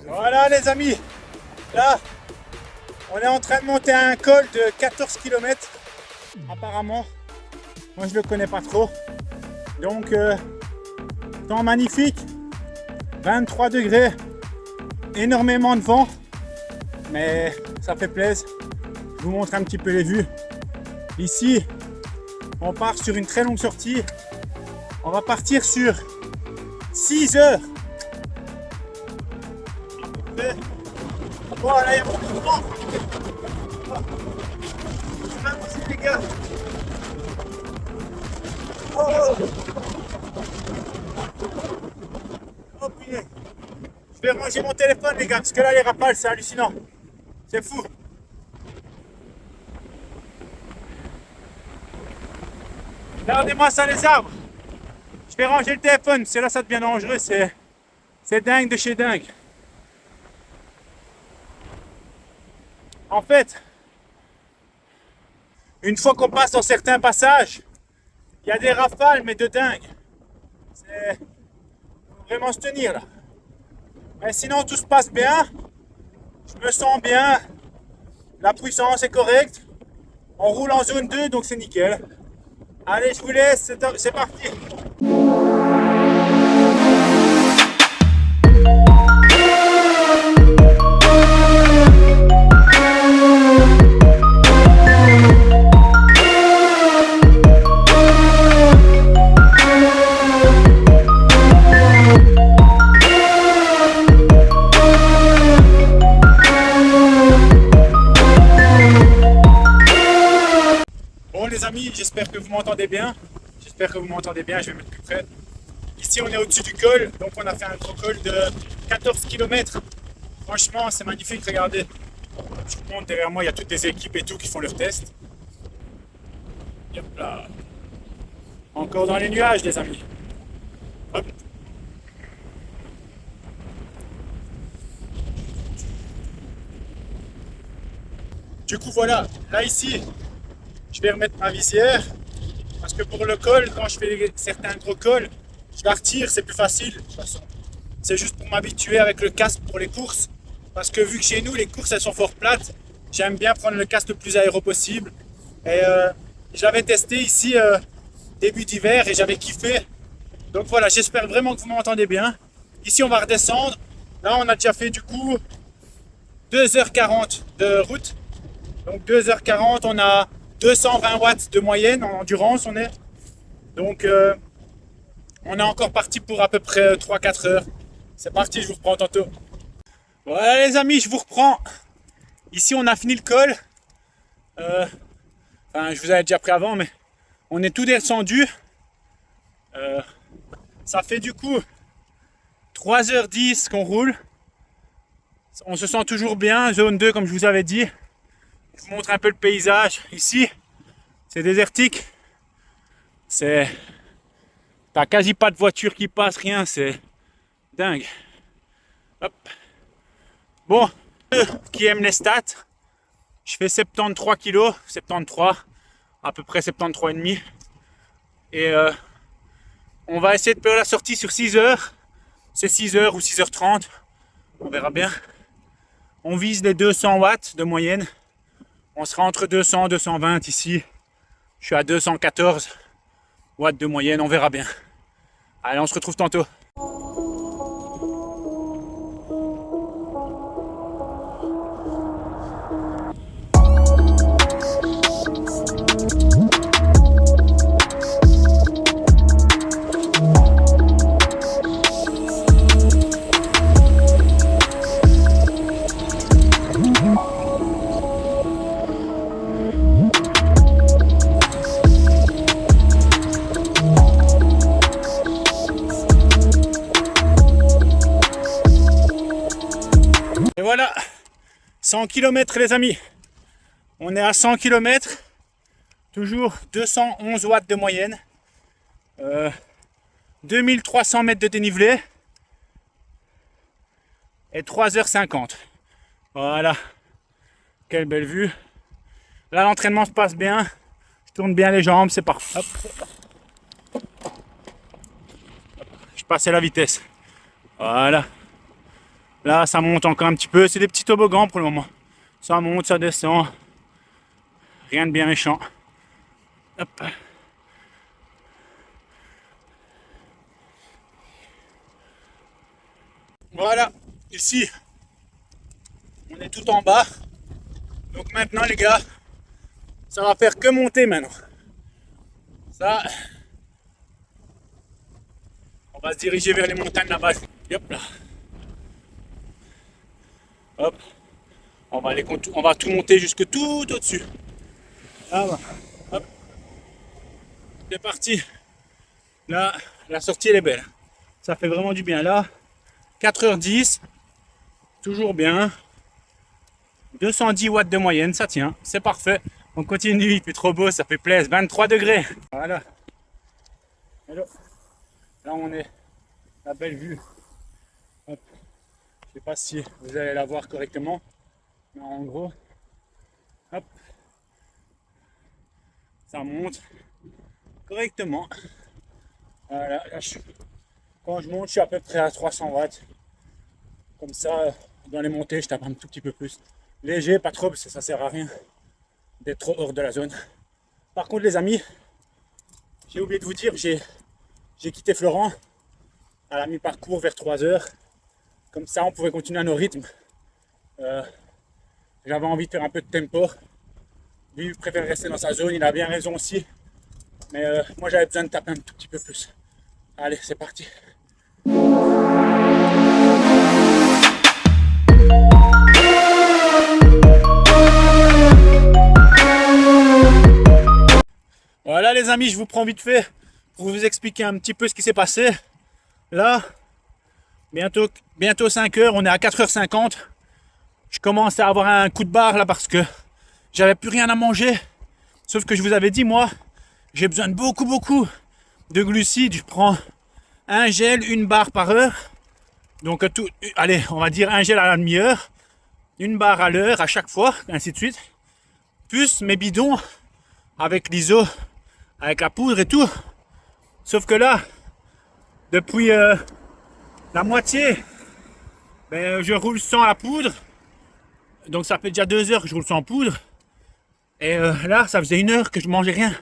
Voilà les amis, là on est en train de monter un col de 14 km apparemment. Moi je le connais pas trop. Donc temps magnifique, 23 degrés, énormément de vent, mais ça fait plaisir. Je vous montre un petit peu les vues. Ici on part sur une très longue sortie. On va partir sur 6 heures. Bon, là, il y a beaucoup de vent. Je vais avancer, les gars. Oh, oh putain. Je vais ranger mon téléphone, les gars, parce que là, les rafales, c'est hallucinant. C'est fou. Regardez-moi ça, les arbres. Je vais ranger le téléphone, parce que là, ça devient dangereux. C'est dingue de chez dingue. En fait, une fois qu'on passe dans certains passages, il y a des rafales, mais de dingue. C'est vraiment se tenir là. Mais sinon, tout se passe bien. Je me sens bien. La puissance est correcte. On roule en zone 2, donc c'est nickel. Allez, je vous laisse, c'est parti. Les amis, j'espère que vous m'entendez bien. J'espère que vous m'entendez bien, je vais mettre plus près. Ici on est au-dessus du col, donc on a fait un gros col de 14 km. Franchement c'est magnifique, regardez. Je vous montre derrière moi, il y a toutes des équipes et tout qui font leurs tests. Hop là. Encore dans les nuages les amis. Hop. Du coup voilà, là ici, je vais remettre ma visière parce que pour le col, quand je fais certains gros cols, je la retire, c'est plus facile de toute façon. C'est juste pour m'habituer avec le casque pour les courses parce que vu que chez nous les courses elles sont fort plates, j'aime bien prendre le casque le plus aéro possible. Et j'avais testé ici début d'hiver et j'avais kiffé. Donc voilà, j'espère vraiment que vous m'entendez bien. Ici on va redescendre. Là on a déjà fait du coup 2h40 de route. Donc 2h40, on a 220 watts de moyenne en endurance on est. Donc on est encore parti pour à peu près 3-4 heures. C'est parti, je vous reprends tantôt. Voilà les amis, je vous reprends. Ici on a fini le col. Enfin je vous avais déjà pris avant, mais on est tout descendu. Ça fait du coup 3h10 qu'on roule. On se sent toujours bien, zone 2 comme je vous avais dit. Je vous montre un peu le paysage. Ici, c'est désertique. T'as quasi pas de voiture qui passe, rien. C'est dingue. Hop. Bon, ceux qui aiment les stats, je fais 73 kg, 73, à peu près 73,5. Et on va essayer de faire la sortie sur 6 heures. C'est 6 heures ou 6h30. On verra bien. On vise les 200 watts de moyenne. On sera entre 200 et 220 ici. Je suis à 214 watts de moyenne, on verra bien. Allez, on se retrouve tantôt. Et voilà, 100 km les amis. On est à 100 km, toujours 211 watts de moyenne, 2300 mètres de dénivelé et 3h50. Voilà, quelle belle vue. Là l'entraînement se passe bien, je tourne bien les jambes, c'est parfait. Hop. Je passais la vitesse. Voilà. Là, ça monte encore un petit peu. C'est des petits toboggans pour le moment. Ça monte, ça descend. Rien de bien méchant. Hop. Voilà, ici, on est tout en bas. Donc maintenant, les gars, ça va faire que monter maintenant. Ça, on va se diriger vers les montagnes là-bas. Hop là. Hop. On va tout monter jusque tout au-dessus. Là, hop. C'est parti. Là, la sortie elle est belle. Ça fait vraiment du bien. Là, 4h10. Toujours bien. 210 watts de moyenne, ça tient. C'est parfait. On continue, il fait trop beau, ça fait plaisir. 23 degrés. Voilà. Hello. Là, on est. La belle vue. Hop. Je sais pas si vous allez la voir correctement. Mais en gros, hop, ça monte correctement. Voilà, là, quand je monte, je suis à peu près à 300 watts. Comme ça, dans les montées, je tape un tout petit peu plus. Léger, pas trop, parce que ça sert à rien d'être trop hors de la zone. Par contre, les amis, j'ai oublié de vous dire, j'ai quitté Florent à la mi-parcours vers 3h. Comme ça, on pouvait continuer à nos rythmes. J'avais envie de faire un peu de tempo. Lui, il préfère rester dans sa zone, il a bien raison aussi. Mais moi, j'avais besoin de taper un tout petit peu plus. Allez, c'est parti. Voilà les amis, je vous prends vite fait pour vous expliquer un petit peu ce qui s'est passé. Là, bientôt 5h, on est à 4h50. Je commence à avoir un coup de barre là parce que j'avais plus rien à manger. Sauf que je vous avais dit, moi, j'ai besoin de beaucoup de glucides. Je prends un gel, une barre par heure. Donc, allez, on va dire un gel à la demi-heure, une barre à l'heure à chaque fois, ainsi de suite. Plus mes bidons avec l'ISO, avec la poudre et tout. Sauf que là, depuis la moitié, je roule sans la poudre. Donc ça fait déjà 2 heures que je roule sans poudre. Et là, ça faisait 1 heure que je mangeais rien.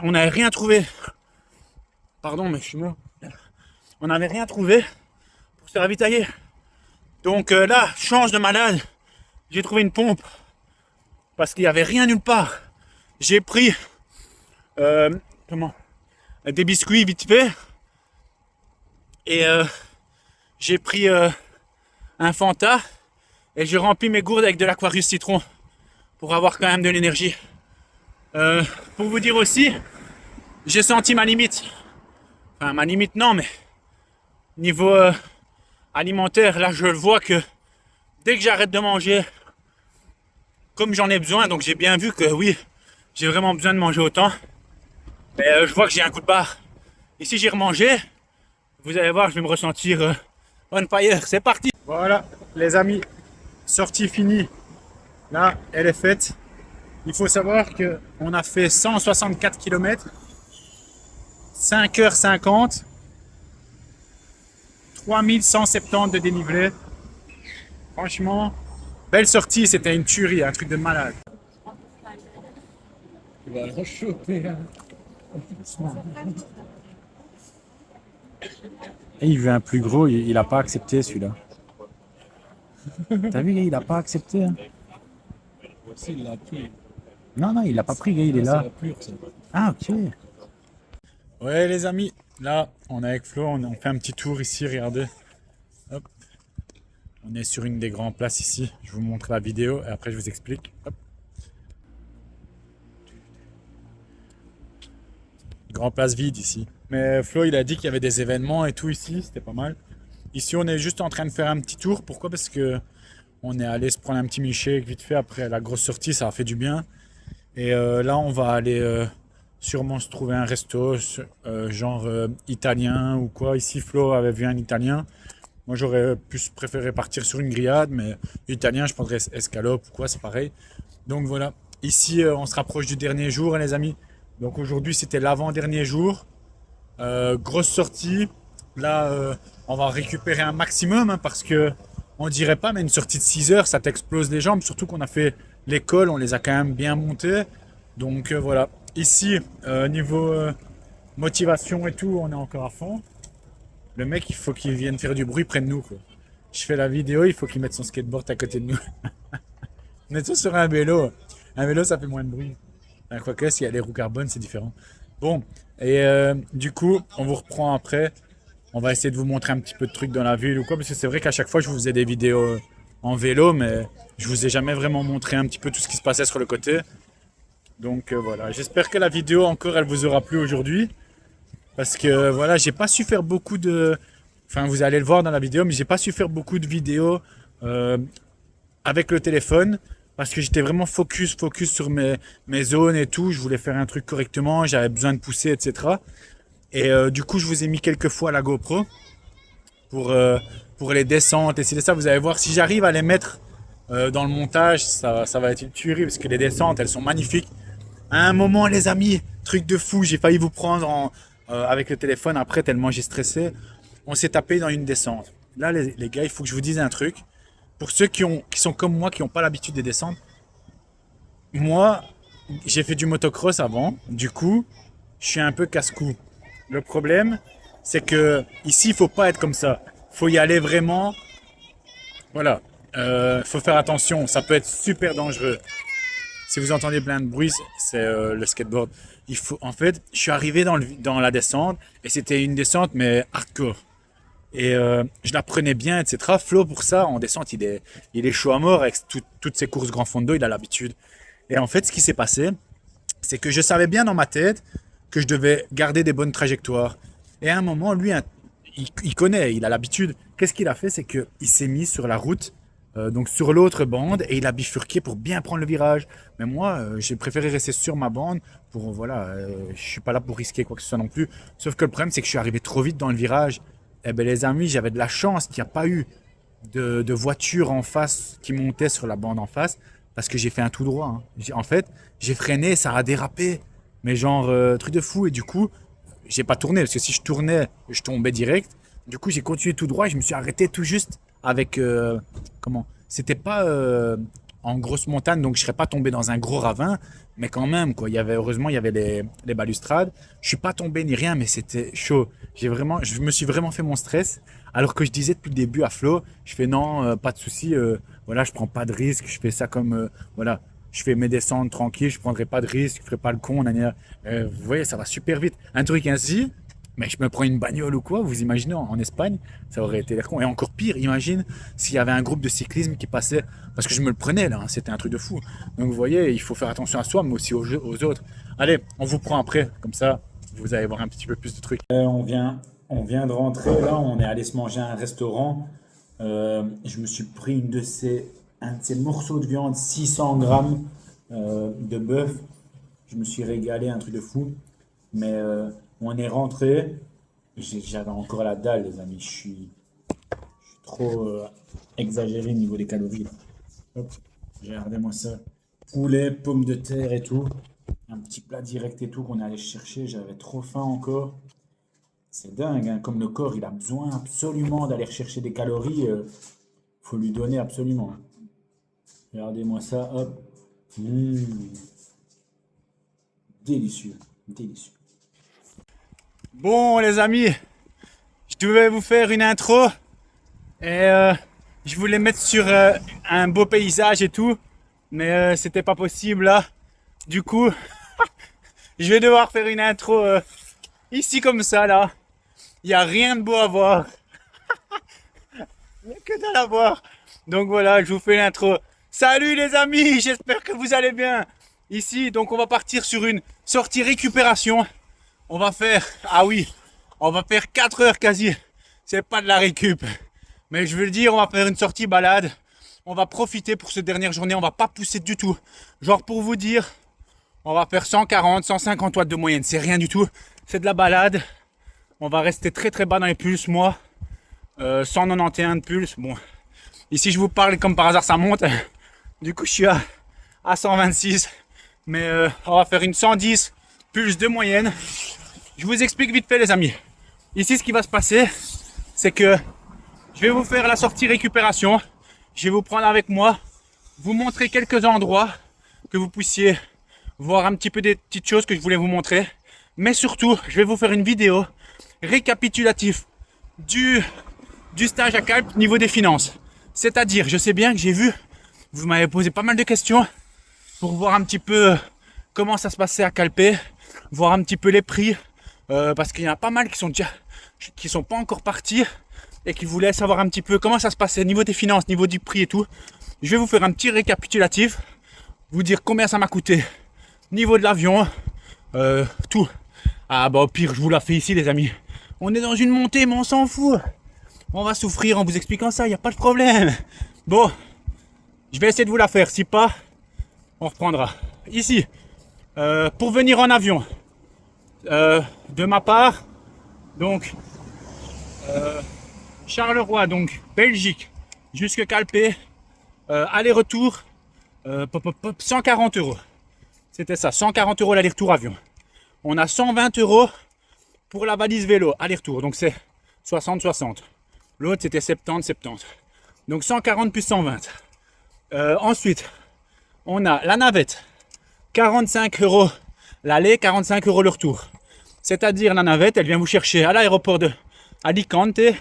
On n'avait rien trouvé. Pardon, mais je suis mort. On n'avait rien trouvé pour se ravitailler. Donc là, change de malade. J'ai trouvé une pompe. Parce qu'il n'y avait rien nulle part. J'ai pris des biscuits vite fait. Et j'ai pris un Fanta. Et j'ai rempli mes gourdes avec de l'Aquarius citron. Pour avoir quand même de l'énergie. Pour vous dire aussi, j'ai senti ma limite. Enfin, ma limite non, mais niveau alimentaire, là je le vois que dès que j'arrête de manger, comme j'en ai besoin, donc j'ai bien vu que oui, j'ai vraiment besoin de manger autant. Mais je vois que j'ai un coup de barre. Et si j'ai remangé, vous allez voir, je vais me ressentir on fire. C'est parti. Voilà, les amis, sortie finie. Là, elle est faite. Il faut savoir qu'on a fait 164 km, 5h50, 3170 de dénivelé. Franchement, belle sortie, c'était une tuerie, un truc de malade. Tu vas le choper. Et il veut un plus gros, il a pas accepté celui-là. T'as vu, il a pas accepté. Hein. Voici, il l'a pris. Non, il a pas pris, il est C'est là. la pure, ça. Ah, ok. Ouais les amis, là on est avec Flo, on fait un petit tour ici, regardez. Hop. On est sur une des grandes places ici, je vous montre la vidéo et après je vous explique. Hop. Grand place vide ici. Mais Flo il a dit qu'il y avait des événements et tout ici, c'était pas mal. Ici on est juste en train de faire un petit tour, pourquoi? Parce que on est allé se prendre un petit milkshake vite fait après la grosse sortie, ça a fait du bien. Et là on va aller sûrement se trouver un resto genre italien ou quoi. Ici Flo avait vu un italien. Moi j'aurais plus préféré partir sur une grillade, mais italien je prendrais escalope ou quoi, c'est pareil. Donc voilà, ici on se rapproche du dernier jour hein, les amis. Donc aujourd'hui c'était l'avant-dernier jour. Grosse sortie. Là on va récupérer un maximum hein, parce que on dirait pas, mais une sortie de 6 heures, ça t'explose les jambes. Surtout qu'on a fait l'école, on les a quand même bien montées. Donc voilà. Ici, niveau motivation et tout, on est encore à fond. Le mec, il faut qu'il vienne faire du bruit près de nous, quoi. Je fais la vidéo, il faut qu'il mette son skateboard à côté de nous. On est tous sur un vélo. Un vélo, ça fait moins de bruit. Enfin, quoique, s'il y a les roues carbone, c'est différent. Bon, et du coup, on vous reprend après. On va essayer de vous montrer un petit peu de trucs dans la ville ou quoi, parce que c'est vrai qu'à chaque fois, je vous faisais des vidéos en vélo, mais je vous ai jamais vraiment montré un petit peu tout ce qui se passait sur le côté. Donc voilà, j'espère que la vidéo encore, elle vous aura plu aujourd'hui. Parce que voilà, j'ai pas su faire beaucoup de... Enfin, vous allez le voir dans la vidéo, mais j'ai pas su faire beaucoup de vidéos avec le téléphone. Parce que j'étais vraiment focus sur mes zones et tout. Je voulais faire un truc correctement, j'avais besoin de pousser, etc. Et du coup, je vous ai mis quelques fois la GoPro pour les descentes et c'est ça. Vous allez voir, si j'arrive à les mettre dans le montage, ça va être une tuerie parce que les descentes, elles sont magnifiques. À un moment, les amis, truc de fou, j'ai failli vous prendre avec le téléphone après tellement j'ai stressé. On s'est tapé dans une descente. Là, les gars, il faut que je vous dise un truc. Pour ceux qui sont comme moi, qui n'ont pas l'habitude des descentes, moi, j'ai fait du motocross avant. Du coup, je suis un peu casse-cou. Le problème, c'est que ici, il faut pas être comme ça. Faut y aller vraiment. Voilà. Faut faire attention. Ça peut être super dangereux. Si vous entendez plein de bruit, c'est le skateboard. En fait, je suis arrivé dans la descente et c'était une descente mais hardcore. Et je la prenais bien, etc. Flo, pour ça, en descente, il est chaud à mort avec toutes ses courses grand fond de dos, il a l'habitude. Et en fait, ce qui s'est passé, c'est que je savais bien dans ma tête que je devais garder des bonnes trajectoires. Et à un moment, lui, il connaît, il a l'habitude. Qu'est-ce qu'il a fait? C'est qu'il s'est mis sur la route, donc sur l'autre bande, et il a bifurqué pour bien prendre le virage. Mais moi, j'ai préféré rester sur ma bande pour, voilà, je suis pas là pour risquer quoi que ce soit non plus. Sauf que le problème, c'est que je suis arrivé trop vite dans le virage. Eh ben les amis, j'avais de la chance qu'il n'y a pas eu de voiture en face qui montait sur la bande en face parce que j'ai fait un tout droit. Hein. En fait, j'ai freiné, ça a dérapé, mais genre truc de fou. Et du coup, j'ai pas tourné parce que si je tournais, je tombais direct. Du coup, j'ai continué tout droit et je me suis arrêté tout juste avec comment? C'était pas en grosse montagne, donc je serais pas tombé dans un gros ravin, mais quand même quoi. Heureusement, il y avait les balustrades. Je suis pas tombé ni rien, mais c'était chaud. Je me suis vraiment fait mon stress. Alors que je disais depuis le début à Flo, je fais non, pas de souci. Voilà, je prends pas de risque. Je fais ça comme voilà, je fais mes descentes tranquilles. Je prendrai pas de risque. Je ferai pas le con. Vous voyez, ça va super vite. Un truc ainsi. Mais je me prends une bagnole ou quoi, vous imaginez, en Espagne, ça aurait été l'air con. Et encore pire, imagine s'il y avait un groupe de cyclisme qui passait, parce que je me le prenais là, hein, c'était un truc de fou. Donc vous voyez, il faut faire attention à soi, mais aussi aux autres. Allez, on vous prend après, comme ça, vous allez voir un petit peu plus de trucs. On vient de rentrer, là, on est allé se manger à un restaurant. Je me suis pris un de ces morceaux de viande, 600 grammes de bœuf. Je me suis régalé, un truc de fou. Mais on est rentré, j'avais encore la dalle, les amis. Je suis trop exagéré au niveau des calories. Là. Hop, regardez-moi ça. Poulet, pommes de terre et tout. Un petit plat direct et tout qu'on est allé chercher. J'avais trop faim encore. C'est dingue, hein, comme le corps, il a besoin absolument d'aller chercher des calories. Faut lui donner absolument. Regardez-moi ça, hop. Délicieux, délicieux. Bon les amis, je devais vous faire une intro et je voulais mettre sur un beau paysage et tout, mais c'était pas possible là. Du coup, je vais devoir faire une intro ici comme ça là. Il n'y a rien de beau à voir. Il n'y a que dalle à voir. Donc voilà, je vous fais l'intro. Salut les amis, j'espère que vous allez bien. Ici, donc on va partir sur une sortie récupération. On va faire, on va faire 4 heures quasi. C'est pas de la récup. Mais je veux le dire, on va faire une sortie balade. On va profiter pour cette dernière journée. On va pas pousser du tout. Genre pour vous dire, on va faire 140, 150 watts de moyenne. C'est rien du tout. C'est de la balade. On va rester très très bas dans les pulses. Moi, 191 de pulse. Bon, ici je vous parle comme par hasard ça monte. Du coup je suis à 126. Mais on va faire une 110 pulse de moyenne. Je vous explique vite fait les amis. Ici ce qui va se passer, c'est que Je vais vous faire la sortie récupération. Je vais vous prendre avec moi, vous montrer quelques endroits que vous puissiez voir un petit peu des petites choses que je voulais vous montrer. Mais surtout, je vais vous faire une vidéo récapitulative du stage à Calpe niveau des finances. C'est-à-dire, je sais bien que j'ai vu, vous m'avez posé pas mal de questions pour voir un petit peu comment ça se passait à Calpe, voir un petit peu les prix, parce qu'il y en a pas mal qui sont pas encore partis et qui voulaient savoir un petit peu comment ça se passait niveau des finances, niveau du prix et tout. Je vais vous faire un petit récapitulatif, vous dire combien ça m'a coûté, niveau de l'avion, tout. Ah bah au pire, je vous la fais ici les amis. On est dans une montée, mais on s'en fout. On va souffrir en vous expliquant ça, il n'y a pas de problème. Bon, je vais essayer de vous la faire, si pas, on reprendra. Ici, pour venir en avion, de ma part, donc, Charleroi, donc Belgique, jusque Calpe, aller-retour, 140 €. C'était ça, 140 € l'aller-retour avion. On a 120 € pour la valise vélo, aller-retour, donc c'est 60-60. L'autre c'était 70-70. Donc 140 plus 120. Ensuite, on a la navette, 45 € l'aller, 45 € le retour. C'est-à-dire la navette, elle vient vous chercher à l'aéroport de Alicante et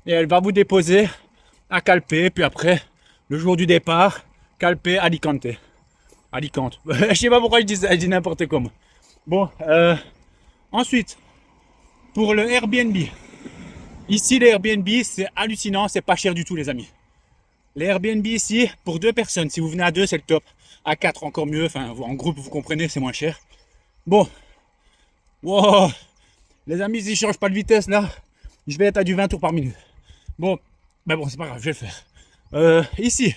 elle va vous déposer à Calpe. Puis après, le jour du départ, Calpe, Alicante. Alicante. Je sais pas pourquoi je dis n'importe comment. Bon, ensuite, pour le Airbnb. Ici, les Airbnb, c'est hallucinant, c'est pas cher du tout, les amis. Les Airbnb ici, pour 2 personnes, si vous venez à 2, c'est le top. À 4, encore mieux. Enfin, en groupe, vous comprenez, c'est moins cher. Bon. Wow. Les amis, si je change pas de vitesse, là, je vais être à du 20 tours par minute. Bon, ben bon, c'est pas grave, je vais le faire. Ici,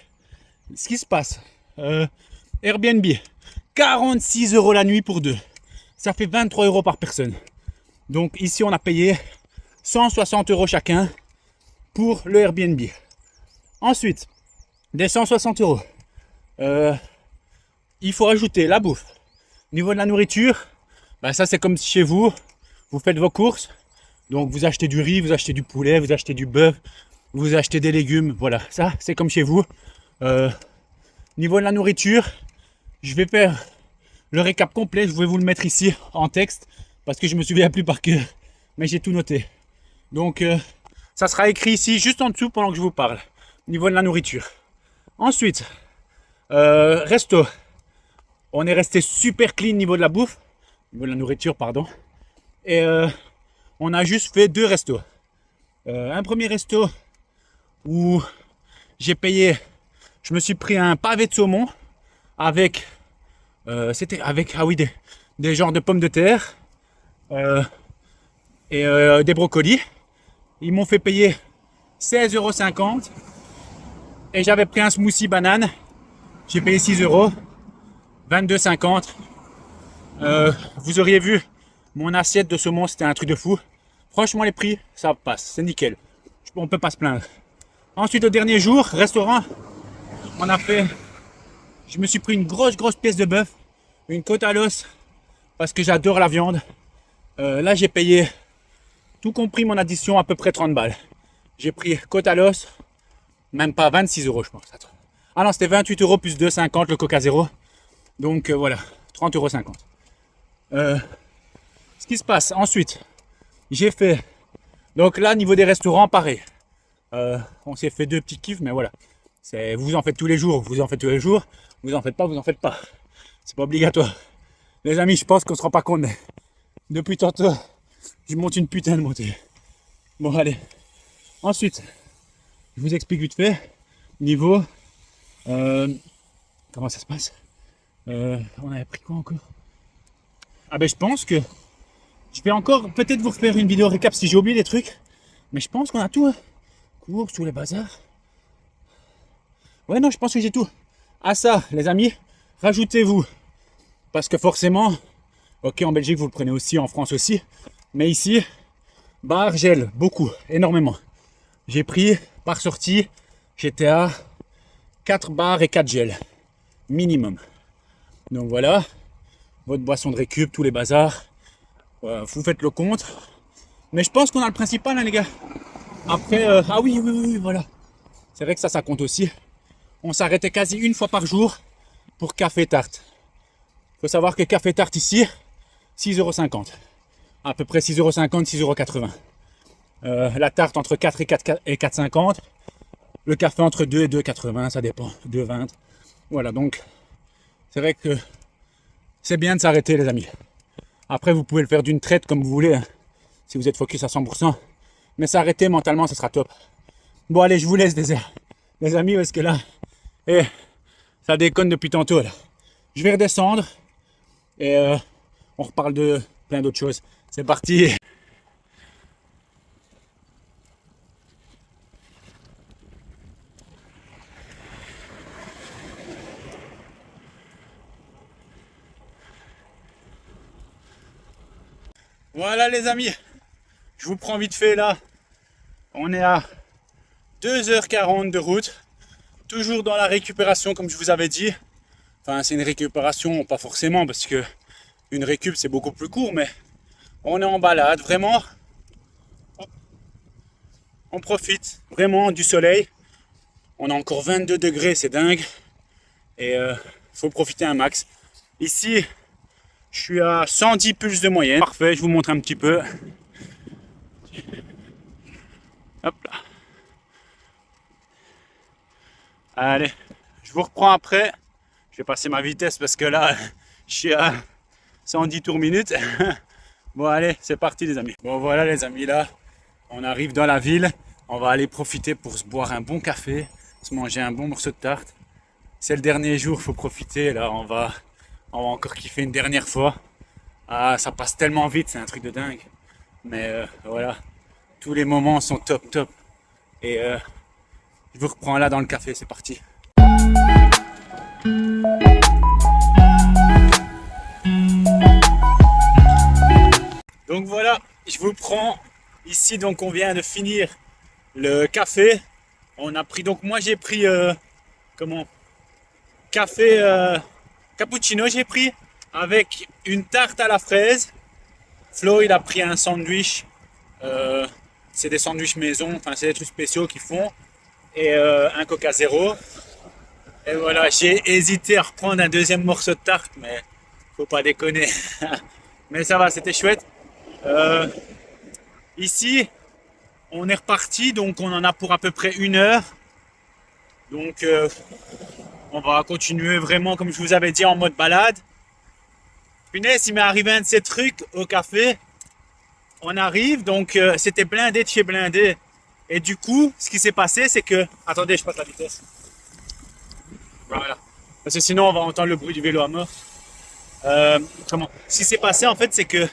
ce qui se passe, Airbnb, 46 € la nuit pour 2. Ça fait 23 € par personne. Donc ici, on a payé 160 € chacun pour le Airbnb. Ensuite, des 160 €. Il faut ajouter la bouffe. Au niveau de la nourriture, ben ça c'est comme chez vous. Vous faites vos courses. Donc vous achetez du riz, vous achetez du poulet, vous achetez du bœuf, vous achetez des légumes. Voilà, ça c'est comme chez vous. Niveau de la nourriture, je vais faire le récap complet. Je vais vous le mettre ici en texte parce que je me souviens plus par cœur. Mais j'ai tout noté. Donc ça sera écrit ici juste en dessous pendant que je vous parle. Niveau de la nourriture. Ensuite, resto. On est resté super clean niveau de la bouffe. Niveau de la nourriture, pardon. Et on a juste fait 2 restos. Un premier resto où j'ai payé, je me suis pris un pavé de saumon avec, c'était avec, ah oui, des genres de pommes de terre et des brocolis. Ils m'ont fait payer 16,50 € et j'avais pris un smoothie banane. J'ai payé 6 €, 22,50 €. Vous auriez vu mon assiette de saumon, c'était un truc de fou. Franchement, les prix, ça passe, c'est nickel. On peut pas se plaindre. Ensuite, au dernier jour, restaurant, on a fait. Je me suis pris une grosse pièce de bœuf, une côte à l'os, parce que j'adore la viande. Là, j'ai payé, tout compris mon addition, à peu près 30 balles. J'ai pris côte à l'os, même pas 26 € je pense. Ah non, c'était 28 € plus 2,50 € le Coca Zéro. Donc voilà, 30,50 €. Ce qui se passe ensuite, j'ai fait. Donc là, niveau des restaurants, pareil. On s'est fait 2 petits kiffs, mais voilà. Vous en faites tous les jours, vous en faites tous les jours. Vous en faites pas, vous en faites pas. C'est pas obligatoire. Les amis, je pense qu'on se rend pas compte. Mais depuis tantôt, je monte une putain de montée. Bon, allez. Ensuite, je vous explique vite fait. Niveau. Comment ça se passe? On avait pris quoi encore? Ah ben je pense que je vais encore peut-être vous refaire une vidéo récap si j'ai oublié des trucs. Mais je pense qu'on a tout. Hein. Cours, tous les bazars. Ouais non, je pense que j'ai tout. À ça, les amis, rajoutez-vous. Parce que forcément, ok en Belgique vous le prenez aussi, en France aussi. Mais ici, bar, gel, beaucoup, énormément. J'ai pris par sortie, j'étais à 4 bars et 4 gels. Minimum. Donc voilà, votre boisson de récup, tous les bazars. Vous faites le compte. Mais je pense qu'on a le principal, hein, les gars. Après, ah oui, voilà. C'est vrai que ça compte aussi. On s'arrêtait quasi une fois par jour pour café tarte. Il faut savoir que café tarte ici, 6,50 €. À peu près 6,50 €, 6,80 €. La tarte entre 4 et 4,50 €. Le café entre 2 et 2,80 €, ça dépend. 2,20 €. Voilà, donc c'est vrai que c'est bien de s'arrêter, les amis. Après, vous pouvez le faire d'une traite comme vous voulez, hein, si vous êtes focus à 100%. Mais s'arrêter mentalement, ça sera top. Bon, allez, je vous laisse, les amis, parce que là, ça déconne depuis tantôt, là. Je vais redescendre et on reparle de plein d'autres choses. C'est parti. Voilà les amis, je vous prends vite fait là. On est à 2h40 de route, toujours dans la récupération comme je vous avais dit. Enfin, c'est une récupération, pas forcément, parce que une récup c'est beaucoup plus court, mais on est en balade, vraiment. On profite vraiment du soleil. On a encore 22 degrés, c'est dingue. Et faut profiter un max. Ici, je suis à 110 pulses de moyenne. Parfait, je vous montre un petit peu. Hop là. Allez, je vous reprends après. Je vais passer ma vitesse parce que là, je suis à 110 tours minute. Bon, allez, c'est parti les amis. Bon, voilà les amis, là, on arrive dans la ville. On va aller profiter pour se boire un bon café, se manger un bon morceau de tarte. C'est le dernier jour, faut profiter. Là, on va encore kiffer une dernière fois. Ah, ça passe tellement vite, c'est un truc de dingue. Mais voilà, tous les moments sont top. Et je vous reprends là dans le café, c'est parti. Donc voilà, je vous prends ici. Donc on vient de finir le café. On a pris, donc moi j'ai pris café cappuccino, j'ai pris avec une tarte à la fraise. Flo il a pris un sandwich, c'est des sandwichs maison, enfin c'est des trucs spéciaux qu'ils font, et un Coca Zéro. Et voilà, j'ai hésité à reprendre un deuxième morceau de tarte, mais faut pas déconner. Mais ça va, c'était chouette. Ici on est reparti, donc on en a pour à peu près 1 heure. Donc on va continuer vraiment comme je vous avais dit en mode balade. Punaise, il m'est arrivé un de ces trucs au café. On arrive, donc c'était blindé de chez blindé. Et du coup, ce qui s'est passé, c'est que... Attendez, je passe la vitesse. Voilà. Parce que sinon, on va entendre le bruit du vélo à mort. Ce qui s'est passé, en fait, c'est que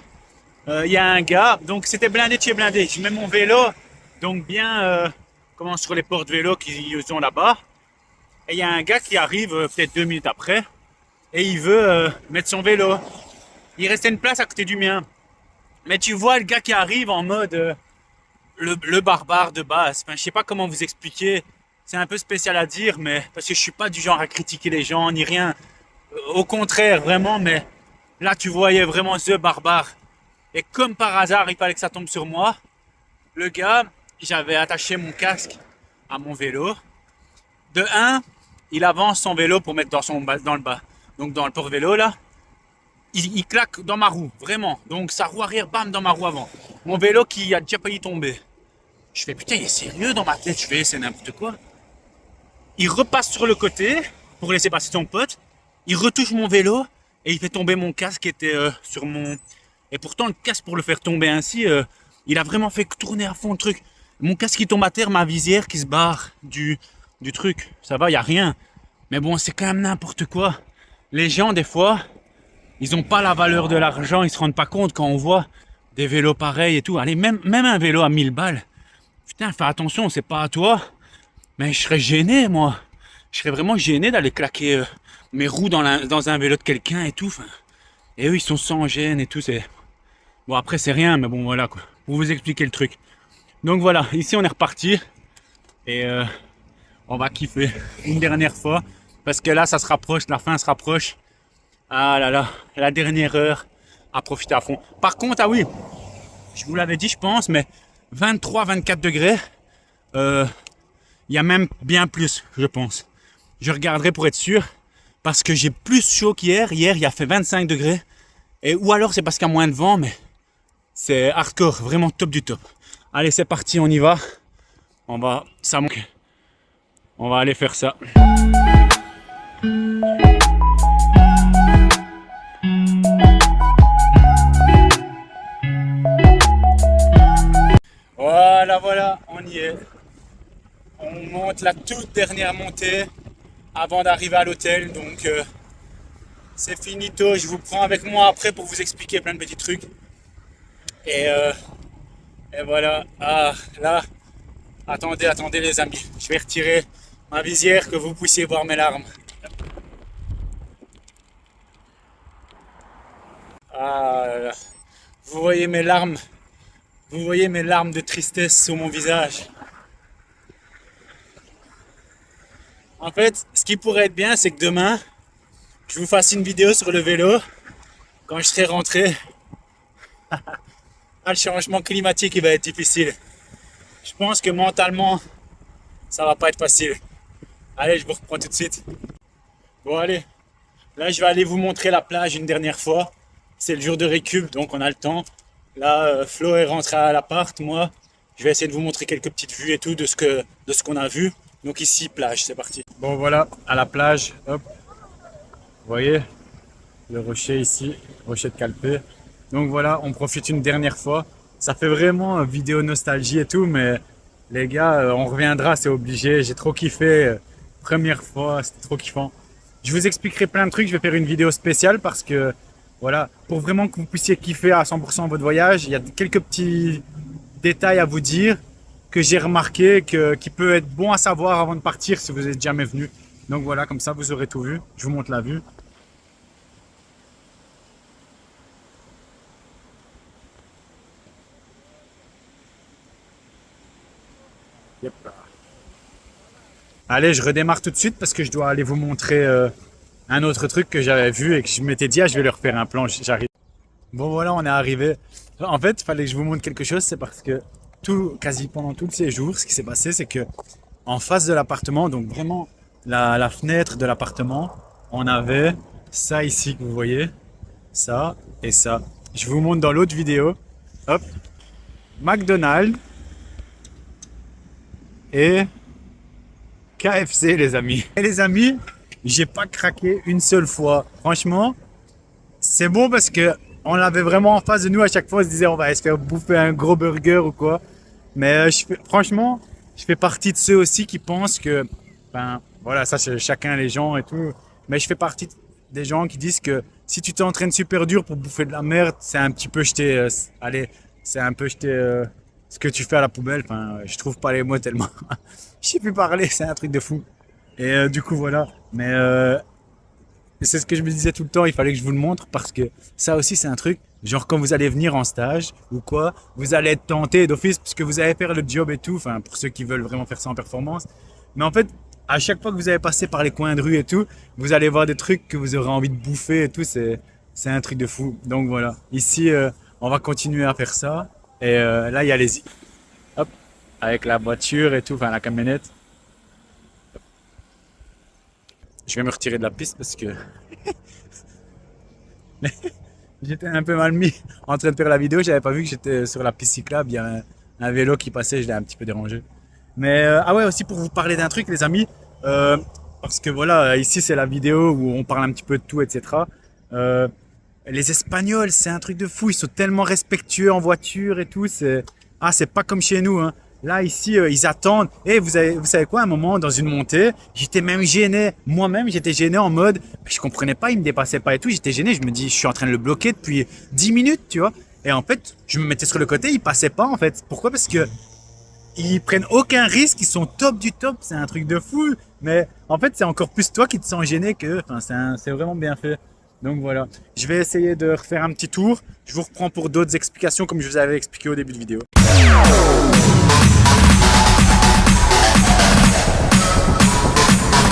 il y a un gars, donc c'était blindé de chez blindé. Je mets mon vélo, donc bien sur les portes vélo qu'ils ont là-bas. Et il y a un gars qui arrive peut-être 2 minutes après et il veut mettre son vélo. Il restait une place à côté du mien. Mais tu vois le gars qui arrive en mode le barbare de base. Enfin, je sais pas comment vous expliquer. C'est un peu spécial à dire, mais parce que je suis pas du genre à critiquer les gens ni rien. Au contraire, vraiment. Mais là, tu voyais vraiment ce barbare. Et comme par hasard, il fallait que ça tombe sur moi. Le gars, j'avais attaché mon casque à mon vélo. De 1, il avance son vélo pour mettre dans le bas. Donc dans le port-vélo là, il claque dans ma roue, vraiment. Donc sa roue arrière, bam, dans ma roue avant. Mon vélo qui a déjà failli tomber. Je fais putain, il est sérieux dans ma tête. Je fais c'est n'importe quoi. Il repasse sur le côté pour laisser passer son pote. Il retouche mon vélo et il fait tomber mon casque qui était sur mon... Et pourtant le casque pour le faire tomber ainsi, il a vraiment fait tourner à fond le truc. Mon casque qui tombe à terre, ma visière qui se barre du truc. Ça va, il n'y a rien. Mais bon, c'est quand même n'importe quoi. Les gens, des fois, ils n'ont pas la valeur de l'argent. Ils ne se rendent pas compte quand on voit des vélos pareils et tout. Allez, même un vélo à 1000 balles. Putain, fais attention, c'est pas à toi. Mais je serais gêné, moi. Je serais vraiment gêné d'aller claquer mes roues dans un vélo de quelqu'un et tout. Enfin, et eux, ils sont sans gêne et tout. Bon, après, c'est rien, mais bon, voilà, quoi. Pour vous expliquer le truc. Donc voilà, ici, on est reparti. Et on va kiffer une dernière fois. Parce que là, ça se rapproche, la fin se rapproche. Ah là là, la dernière heure à profiter à fond. Par contre, ah oui, je vous l'avais dit, je pense, mais 23-24 degrés. Il y a même bien plus, je pense. Je regarderai pour être sûr, parce que j'ai plus chaud qu'hier. Hier, il a fait 25 degrés. Ou alors c'est parce qu'il y a moins de vent, mais c'est hardcore, vraiment top du top. Allez, c'est parti, on y va. On va aller faire ça. Voilà, on y est. On monte la toute dernière montée avant d'arriver à l'hôtel. Donc c'est finito. Je vous prends avec moi après pour vous expliquer plein de petits trucs. Et voilà. Ah, là, attendez les amis. Je vais retirer ma visière que vous puissiez voir mes larmes. Ah là là. Vous voyez mes larmes. Vous voyez mes larmes de tristesse sur mon visage. En fait, ce qui pourrait être bien, c'est que demain, je vous fasse une vidéo sur le vélo quand je serai rentré. Le changement climatique, il va être difficile. Je pense que mentalement, ça va pas être facile. Allez, je vous reprends tout de suite. Bon, allez. Là, je vais aller vous montrer la plage une dernière fois. C'est le jour de récup, donc on a le temps. Là, Flo est rentré à l'appart. Moi, je vais essayer de vous montrer quelques petites vues et tout de ce qu'on a vu. Donc ici, plage, c'est parti. Bon, voilà, à la plage. Hop. Vous voyez le rocher ici, rocher de Calpé. Donc voilà, on profite une dernière fois. Ça fait vraiment vidéo nostalgie et tout, mais les gars, on reviendra, c'est obligé. J'ai trop kiffé. Première fois, c'était trop kiffant. Je vous expliquerai plein de trucs. Je vais faire une vidéo spéciale parce que voilà, pour vraiment que vous puissiez kiffer à 100% votre voyage, il y a quelques petits détails à vous dire que j'ai remarqué, qui peut être bon à savoir avant de partir si vous n'êtes jamais venu. Donc voilà, comme ça vous aurez tout vu. Je vous montre la vue. Yep. Allez, je redémarre tout de suite parce que je dois aller vous montrer un autre truc que j'avais vu et que je m'étais dit, ah, je vais leur faire un plan, j'arrive. Bon voilà, on est arrivé. En fait, il fallait que je vous montre quelque chose, c'est parce que quasi pendant tout le séjour, ce qui s'est passé, c'est que en face de l'appartement, donc vraiment la fenêtre de l'appartement, on avait ça ici que vous voyez, ça et ça. Je vous montre dans l'autre vidéo. Hop, McDonald's et KFC, les amis. Et les amis, j'ai pas craqué une seule fois. Franchement, c'est bon parce que on l'avait vraiment en face de nous. À chaque fois, on se disait on va se faire bouffer un gros burger ou quoi. Mais franchement, je fais partie de ceux aussi qui pensent que, ben voilà, ça c'est chacun les gens et tout. Mais je fais partie des gens qui disent que si tu t'entraînes super dur pour bouffer de la merde, c'est un petit peu jeter, c'est un peu jeter ce que tu fais à la poubelle. Enfin, je trouve pas les mots tellement. Je sais plus parler, c'est un truc de fou. Et du coup voilà. Mais c'est ce que je me disais tout le temps. Il fallait que je vous le montre parce que ça aussi c'est un truc. Genre quand vous allez venir en stage ou quoi, vous allez être tenté d'office puisque vous allez faire le job et tout. Enfin, pour ceux qui veulent vraiment faire ça en performance. Mais en fait, à chaque fois que vous allez passer par les coins de rue et tout, vous allez voir des trucs que vous aurez envie de bouffer et tout. C'est un truc de fou. Donc voilà. Ici, on va continuer à faire ça. Et là, il y a les... Hop, avec la voiture et tout, enfin la camionnette. Je vais me retirer de la piste parce que j'étais un peu mal mis en train de faire la vidéo. J'avais pas vu que j'étais sur la piste cyclable. Il y a un vélo qui passait, je l'ai un petit peu dérangé. Mais ah ouais, aussi pour vous parler d'un truc, les amis, parce que voilà, ici c'est la vidéo où on parle un petit peu de tout, etc. Les Espagnols, c'est un truc de fou. Ils sont tellement respectueux en voiture et tout. C'est pas comme chez nous, hein. Là, ici, ils attendent. Et vous savez quoi, à un moment, dans une montée, j'étais même gêné. Moi-même, j'étais gêné en mode, je comprenais pas, il me dépassait pas et tout. J'étais gêné. Je me dis, je suis en train de le bloquer depuis 10 minutes, tu vois. Et en fait, je me mettais sur le côté, il passait pas, en fait. Pourquoi? Parce que ils prennent aucun risque, ils sont top du top. C'est un truc de fou. Mais en fait, c'est encore plus toi qui te sens gêné que, enfin, c'est vraiment bien fait. Donc voilà, je vais essayer de refaire un petit tour. Je vous reprends pour d'autres explications comme je vous avais expliqué au début de vidéo.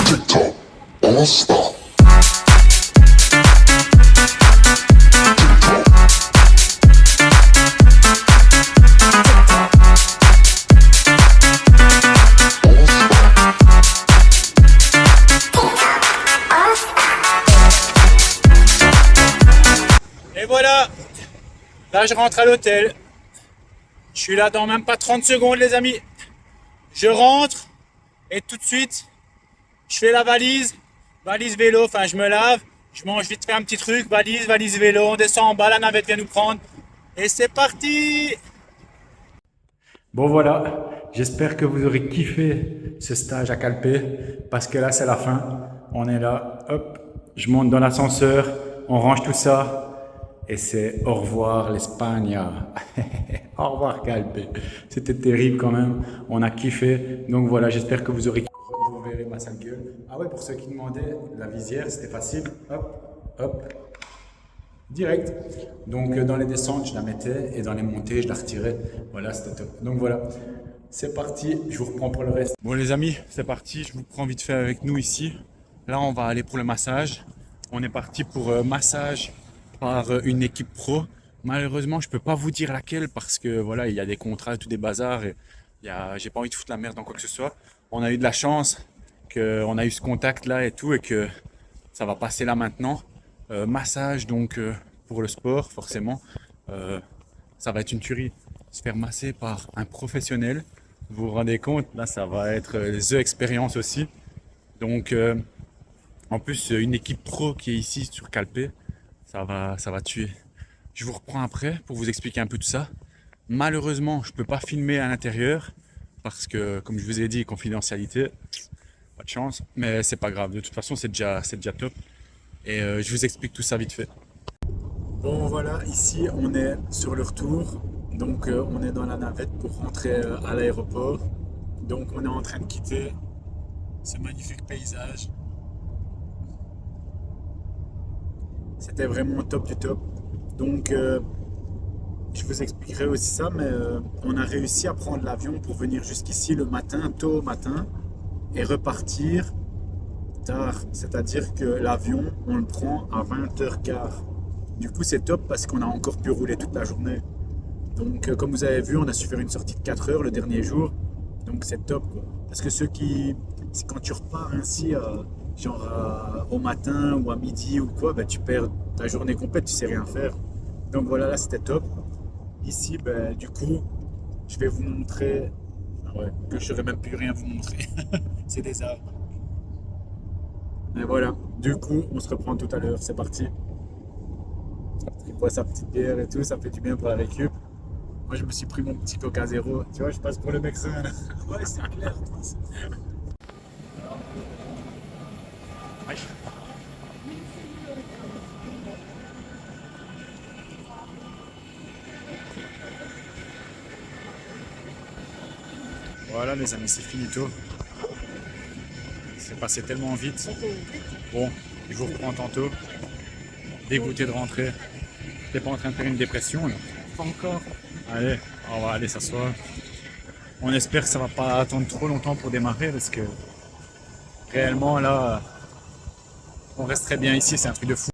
TikTok, all stop. Là, je rentre à l'hôtel. Je suis là dans même pas 30 secondes, les amis. Je rentre et tout de suite, je fais la valise. Valise vélo, enfin, je me lave. Je mange vite fait un petit truc. Valise vélo. On descend en bas, la navette vient nous prendre. Et c'est parti! Bon voilà, j'espère que vous aurez kiffé ce stage à Calpe, parce que là c'est la fin. On est là, hop, je monte dans l'ascenseur, on range tout ça, et c'est au revoir l'Espagne. Au revoir Calpe. C'était terrible quand même, on a kiffé. Donc voilà, j'espère que vous aurez kiffé. Vous verrez ma sale gueule. Ah ouais, pour ceux qui demandaient, la visière, c'était facile. Hop, hop. Direct. Donc dans les descentes, je la mettais et dans les montées, je la retirais. Voilà, c'était top. Donc voilà, c'est parti. Je vous reprends pour le reste. Bon les amis, c'est parti. Je vous prends vite fait avec nous ici. Là, on va aller pour le massage. On est parti pour massage par une équipe pro. Malheureusement, je peux pas vous dire laquelle parce que voilà, il y a des contrats, tout des bazars et j'ai pas envie de foutre la merde dans quoi que ce soit. On a eu de la chance qu'on a eu ce contact là et tout et que ça va passer là maintenant. Massage donc pour le sport forcément ça va être une tuerie, se faire masser par un professionnel, vous vous rendez compte, là ça va être the expérience aussi, donc en plus une équipe pro qui est ici sur Calpe, ça va tuer. Je vous reprends après pour vous expliquer un peu tout ça. Malheureusement je peux pas filmer à l'intérieur parce que comme je vous ai dit, confidentialité, pas de chance, mais c'est pas grave, de toute façon c'est déjà top. Et je vous explique tout ça vite fait. Bon voilà, ici on est sur le retour. Donc on est dans la navette pour rentrer à l'aéroport. Donc on est en train de quitter ce magnifique paysage. C'était vraiment top du top. Donc je vous expliquerai aussi ça, mais on a réussi à prendre l'avion pour venir jusqu'ici le matin, tôt au matin, et repartir tard, c'est-à-dire que l'avion, on le prend à 20h15. Du coup, c'est top parce qu'on a encore pu rouler toute la journée. Donc, comme vous avez vu, on a su faire une sortie de 4 heures le dernier jour. Donc, c'est top, quoi. Parce que quand tu repars ainsi, au matin ou à midi ou quoi, tu perds ta journée complète, tu sais rien faire. Donc, voilà, là, c'était top. Ici, du coup, je vais vous montrer que je ne saurais même plus rien vous montrer. C'est des arbres. Et voilà, du coup, on se reprend tout à l'heure, c'est parti. Il boit sa petite bière et tout, ça fait du bien pour la récup. Moi, je me suis pris mon petit Coca Zéro. Tu vois, je passe pour le médecin. Ouais, c'est clair. Voilà, les amis, c'est finito. C'est passé tellement vite. Bon, je vous reprends tantôt. Dégoûté de rentrer. T'es pas en train de faire une dépression là? Pas encore. Allez, on va aller s'asseoir. On espère que ça va pas attendre trop longtemps pour démarrer parce que réellement là, on reste très bien ici, c'est un truc de fou.